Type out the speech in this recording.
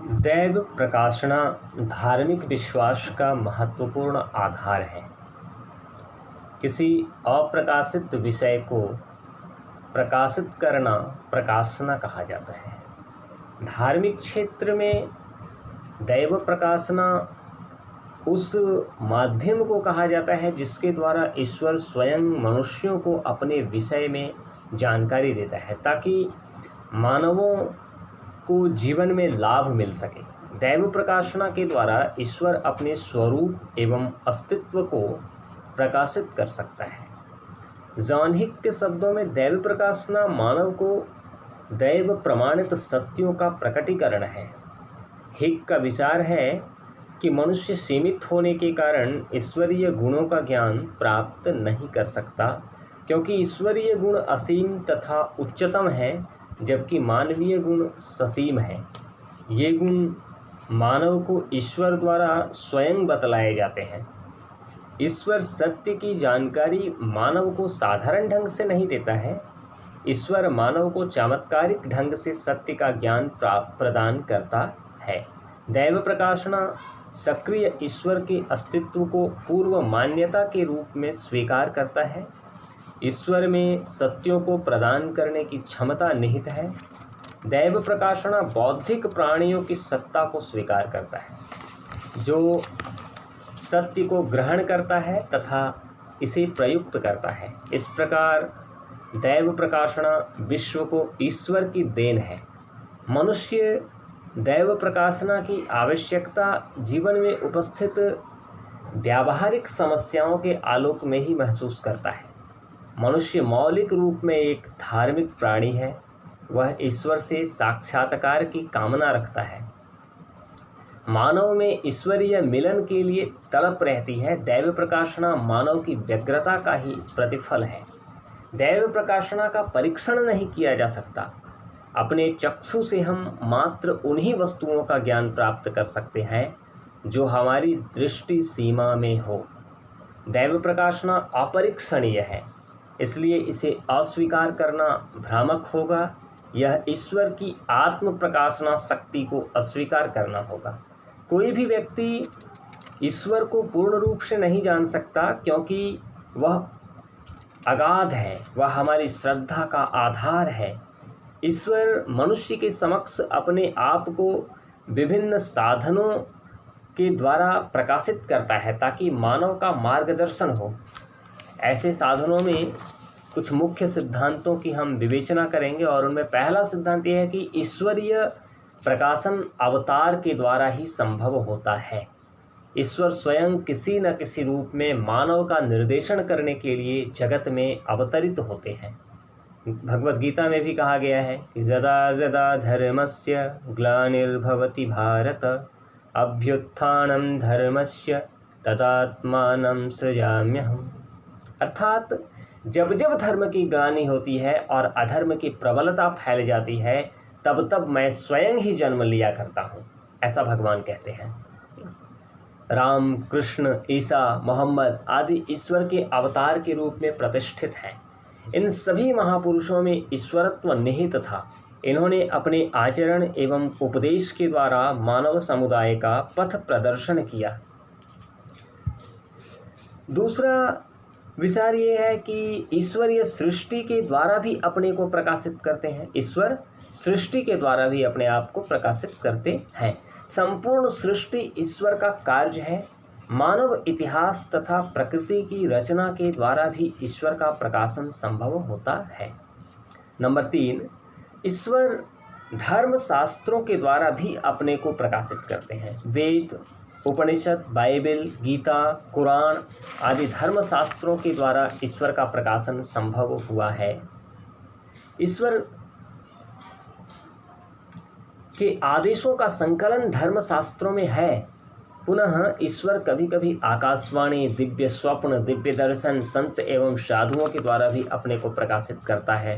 दैव प्रकाशना धार्मिक विश्वास का महत्वपूर्ण आधार है। किसी अप्रकाशित विषय को प्रकाशित करना प्रकाशना कहा जाता है। धार्मिक क्षेत्र में दैव प्रकाशना उस माध्यम को कहा जाता है जिसके द्वारा ईश्वर स्वयं मनुष्यों को अपने विषय में जानकारी देता है ताकि मानवों को जीवन में लाभ मिल सके। दैव प्रकाशना के द्वारा ईश्वर अपने स्वरूप एवं अस्तित्व को प्रकाशित कर सकता है। जॉन हिक के शब्दों में दैव प्रकाशना मानव को दैव प्रमाणित सत्यों का प्रकटीकरण है। हिक का विचार है कि मनुष्य सीमित होने के कारण ईश्वरीय गुणों का ज्ञान प्राप्त नहीं कर सकता, क्योंकि ईश्वरीय गुण असीम तथा उच्चतम है जबकि मानवीय गुण ससीम है। ये गुण मानव को ईश्वर द्वारा स्वयं बतलाए जाते हैं। ईश्वर सत्य की जानकारी मानव को साधारण ढंग से नहीं देता है। ईश्वर मानव को चमत्कारिक ढंग से सत्य का ज्ञान प्रदान करता है। दैव प्रकाशना सक्रिय ईश्वर के अस्तित्व को पूर्व मान्यता के रूप में स्वीकार करता है। ईश्वर में सत्यों को प्रदान करने की क्षमता निहित है। दैव प्रकाशना बौद्धिक प्राणियों की सत्ता को स्वीकार करता है, जो सत्य को ग्रहण करता है तथा इसे प्रयुक्त करता है। इस प्रकार दैव प्रकाशना विश्व को ईश्वर की देन है। मनुष्य दैव प्रकाशना की आवश्यकता जीवन में उपस्थित व्यावहारिक समस्याओं के आलोक में ही महसूस करता है। मनुष्य मौलिक रूप में एक धार्मिक प्राणी है। वह ईश्वर से साक्षात्कार की कामना रखता है। मानव में ईश्वरीय मिलन के लिए तड़प रहती है। दैव प्रकाशना मानव की व्यग्रता का ही प्रतिफल है। दैव प्रकाशना का परीक्षण नहीं किया जा सकता। अपने चक्षु से हम मात्र उन्हीं वस्तुओं का ज्ञान प्राप्त कर सकते हैं जो हमारी दृष्टि सीमा में हो। दैव प्रकाशना अपरीक्षणीय है, इसलिए इसे अस्वीकार करना भ्रामक होगा। यह ईश्वर की आत्म प्रकाशना शक्ति को अस्वीकार करना होगा। कोई भी व्यक्ति ईश्वर को पूर्ण रूप से नहीं जान सकता, क्योंकि वह अगाध है, वह हमारी श्रद्धा का आधार है। ईश्वर मनुष्य के समक्ष अपने आप को विभिन्न साधनों के द्वारा प्रकाशित करता है ताकि मानव का मार्गदर्शन हो। ऐसे साधनों में कुछ मुख्य सिद्धांतों की हम विवेचना करेंगे और उनमें पहला सिद्धांत यह है कि ईश्वरीय प्रकाशन अवतार के द्वारा ही संभव होता है। ईश्वर स्वयं किसी न किसी रूप में मानव का निर्देशन करने के लिए जगत में अवतरित होते हैं। भगवद गीता में भी कहा गया है कि यदा यदा धर्मस्य ग्लानिर्भवति भारत अभ्युत्थानं धर्मस्य तदात्मानं सृजाम्यहम्। अर्थात जब जब धर्म की ग्लानि होती है और अधर्म की प्रबलता फैल जाती है, तब तब मैं स्वयं ही जन्म लिया करता हूँ, ऐसा भगवान कहते हैं। राम, कृष्ण, ईसा, मोहम्मद आदि ईश्वर के अवतार के रूप में प्रतिष्ठित हैं। इन सभी महापुरुषों में ईश्वरत्व निहित था। इन्होंने अपने आचरण एवं उपदेश के द्वारा मानव समुदाय का पथ प्रदर्शन किया। दूसरा विचार ये है कि ईश्वरीय सृष्टि के द्वारा भी अपने को प्रकाशित करते हैं। ईश्वर सृष्टि के द्वारा भी अपने आप को प्रकाशित करते हैं। संपूर्ण सृष्टि ईश्वर का कार्य है। मानव इतिहास तथा प्रकृति की रचना के द्वारा भी ईश्वर का प्रकाशन संभव होता है। नंबर 3, ईश्वर धर्म शास्त्रों के द्वारा भी अपने को प्रकाशित करते हैं। वेद, उपनिषद, बाइबल, गीता, कुरान आदि धर्म शास्त्रों के द्वारा ईश्वर का प्रकाशन संभव हुआ है। ईश्वर के आदेशों का संकलन धर्म शास्त्रों में है। पुनः ईश्वर कभी कभी आकाशवाणी, दिव्य स्वप्न, दिव्य दर्शन, संत एवं साधुओं के द्वारा भी अपने को प्रकाशित करता है।